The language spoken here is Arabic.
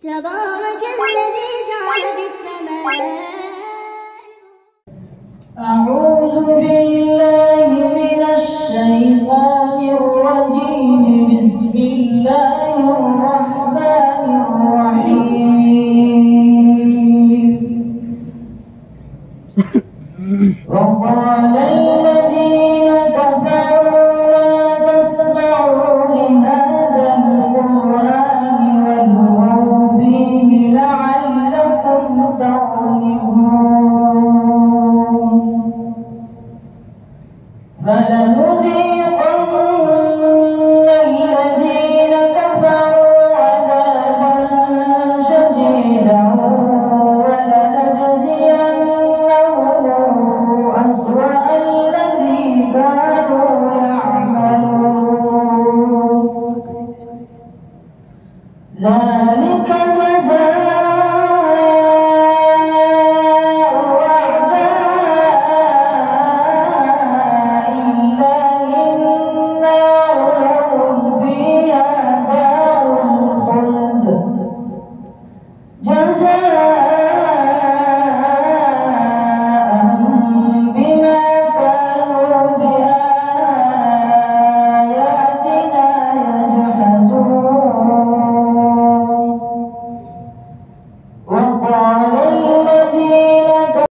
تبارك الذي جعل في السماء. أعوذ بالله من الشيطان الرجيم. بسم الله الرحمن الرحيم. وقال الذين كفروا لا تسمعوا لهذا القرآن والغوا فيه لعلكم تغلبون. فلنذيقن الذين كفروا عذابا شديدا ولنجزينهم أسوأ الذي كانوا يعملون. ذلك جزاء